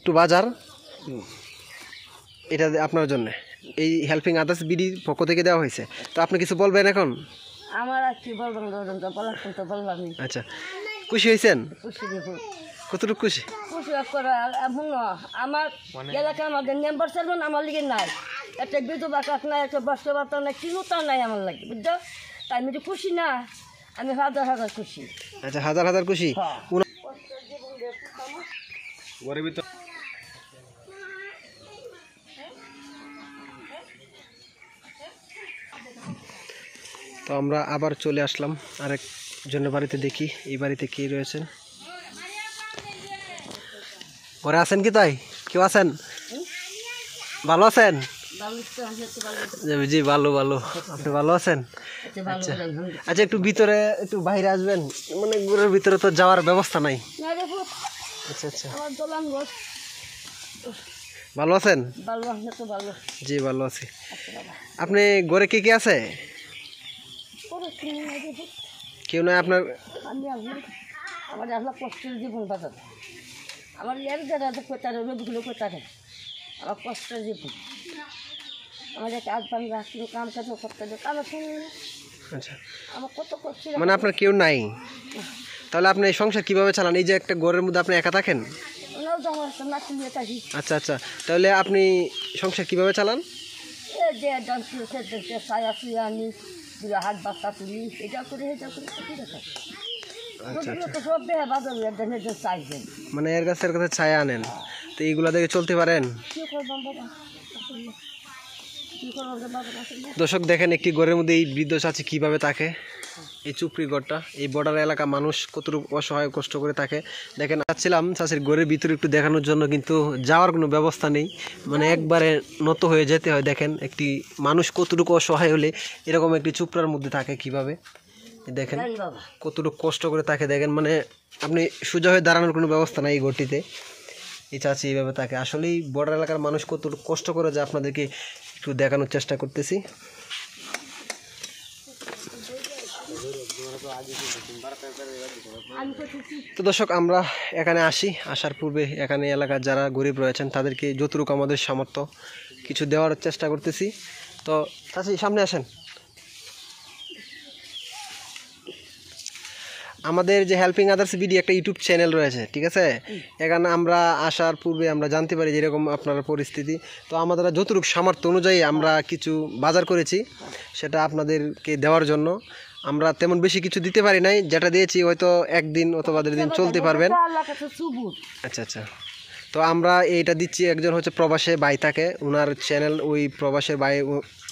একটু বাজার, এটা আপনার জন্য এই হেল্পিং আদার্স বিডির পক্ষ থেকে দেওয়া হয়েছে। তো আপনি কিছু বলবেন এখন? আমার আর কি বলবেন, তো বললাম। আচ্ছা, খুশি হয়েছেন? খুশি দেবো, কতটুকু খুশি? খুশি করে এমন আমার এলাকায় আমাদের মেম্বার চেয়ারম্যান আমার লিগে নাই, একটা বিধবা কাক নাই, একটা বস্ত্র বার্তা নাই, কিনুতা নাই আমার লাগে, বুঝছো? তাই আমি তো খুশি না, আমি হাজার হাজার খুশি। আচ্ছা, হাজার হাজার খুশি। তো আমরা আবার চলে আসলাম আরেকজনের বাড়িতে, দেখি এই বাড়িতে কে রয়েছেন। ঘরে আছেন কি? তাই কেউ আছেন? ভালো আছেন? জি ভালো ভালো, আপনি ভালো আছেন? আচ্ছা আচ্ছা, একটু ভিতরে, একটু বাইরে আসবেন, মানে ঘরের ভিতরে তো যাওয়ার ব্যবস্থা নাই। আচ্ছা আচ্ছা, ভালো আছেন? জি ভালো আছি। আপনি ঘরে কে কে আছে? কেউ নয় আপনার? আমার আপনার কষ্টের জীবন বাজার, আমার এর যারা কোথায় রোগগুলো কোথায়, আমার কষ্টের জীবন, আমাদের কাজ পানি রাখছিল, কাম কাজ করতে কারো শুনি। আচ্ছা, আমার কত কষ্ট। মানে আপনার কেউ নাই, তাহলে আপনি এই সংসার কিভাবে চালান? এই যে একটা ঘরের মধ্যে আপনি একা থাকেন? আচ্ছা আচ্ছা, তাহলে আপনি সংসার কিভাবে চালান? আনি হাত বাচ্চা তুলি, এটা করে এটা করে। মানে এর কাছে ছায়া আনেন, তো এইগুলা দেখে চলতে পারেন? দর্শক দেখেন, একটি ঘরের মধ্যে এই বৃদ্ধ চাচি কিভাবে থাকে, এই চুপড়ি ঘরটা, এই বর্ডার এলাকা মানুষ কতটুকু অসহায় কষ্ট করে থাকে দেখেন। আসছিলাম চাচির ঘরের ভিতরে একটু দেখানোর জন্য, কিন্তু যাওয়ার কোনো ব্যবস্থা নেই, মানে একবারে নত হয়ে যেতে হয়। দেখেন একটি মানুষ কতটুকু অসহায় হলে এরকম একটি চুপড়ার মধ্যে থাকে কিভাবে, দেখেন কতটুকু কষ্ট করে থাকে। দেখেন মানে আপনি সোজা হয়ে দাঁড়ানোর কোনো ব্যবস্থা নাই এই ঘরটিতে, এই চাচি এইভাবে থাকে। আসলেই বর্ডার এলাকার মানুষ কতটুকু কষ্ট করে যে আপনাদেরকে একটু দেখানোর চেষ্টা করতেছি। তো দর্শক, আমরা এখানে আসার পূর্বে এখানে এলাকার যারা গরিব রয়েছেন তাদেরকে যতটুকু আমাদের সামর্থ্য কিছু দেওয়ার চেষ্টা করতেছি। তো চাচি সামনে আসেন। আমাদের যে হেল্পিং আদার্স বিডি একটা ইউটিউব চ্যানেল রয়েছে, ঠিক আছে? এখানে আমরা আসার পূর্বে আমরা জানতে পারি যেরকম আপনার পরিস্থিতি, তো আমাদের যতটুকু সামর্থ্য অনুযায়ী আমরা কিছু বাজার করেছি, সেটা আপনাদেরকে দেওয়ার জন্য। আমরা তেমন বেশি কিছু দিতে পারি নাই, যেটা দিয়েছি হয়তো একদিন অথবা দুদিন চলতে পারবেন। আচ্ছা আচ্ছা, তো আমরা এইটা দিচ্ছি। একজন হচ্ছে প্রবাসে ভাই থাকে, ওনার চ্যানেল, ওই প্রবাসের ভাই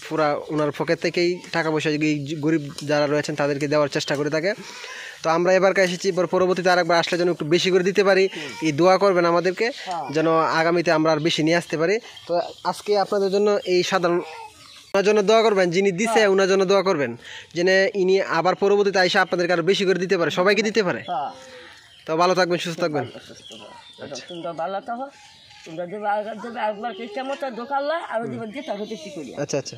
পুরা ওনার পকেট থেকেই টাকা পয়সা এই গরিব যারা রয়েছেন তাদেরকে দেওয়ার চেষ্টা করে থাকে। তো আমরা এবারকে এসেছি, পরবর্তীতে আরেকবার আসলে যেন একটু বেশি করে দিতে পারি। এই দোয়া করবেন আমাদেরকে, যেন আগামীতে আমরা আর বেশি নিয়ে আসতে পারি। তো আজকে আপনাদের জন্য এই সাধারণ ওনার জন্য দোয়া করবেন, যিনি দিছে ওনার জন্য দোয়া করবেন, যেন ইনি আবার পরবর্তীতে আইসা আপনাদেরকে আরো বেশি করে দিতে পারে, সবাইকে দিতে পারে। তো ভালো থাকবেন, সুস্থ থাকবেন। তোমরা দেবে একবার চেষ্টা মতো দোকান আর দিতে বেশি করি। আচ্ছা আচ্ছা।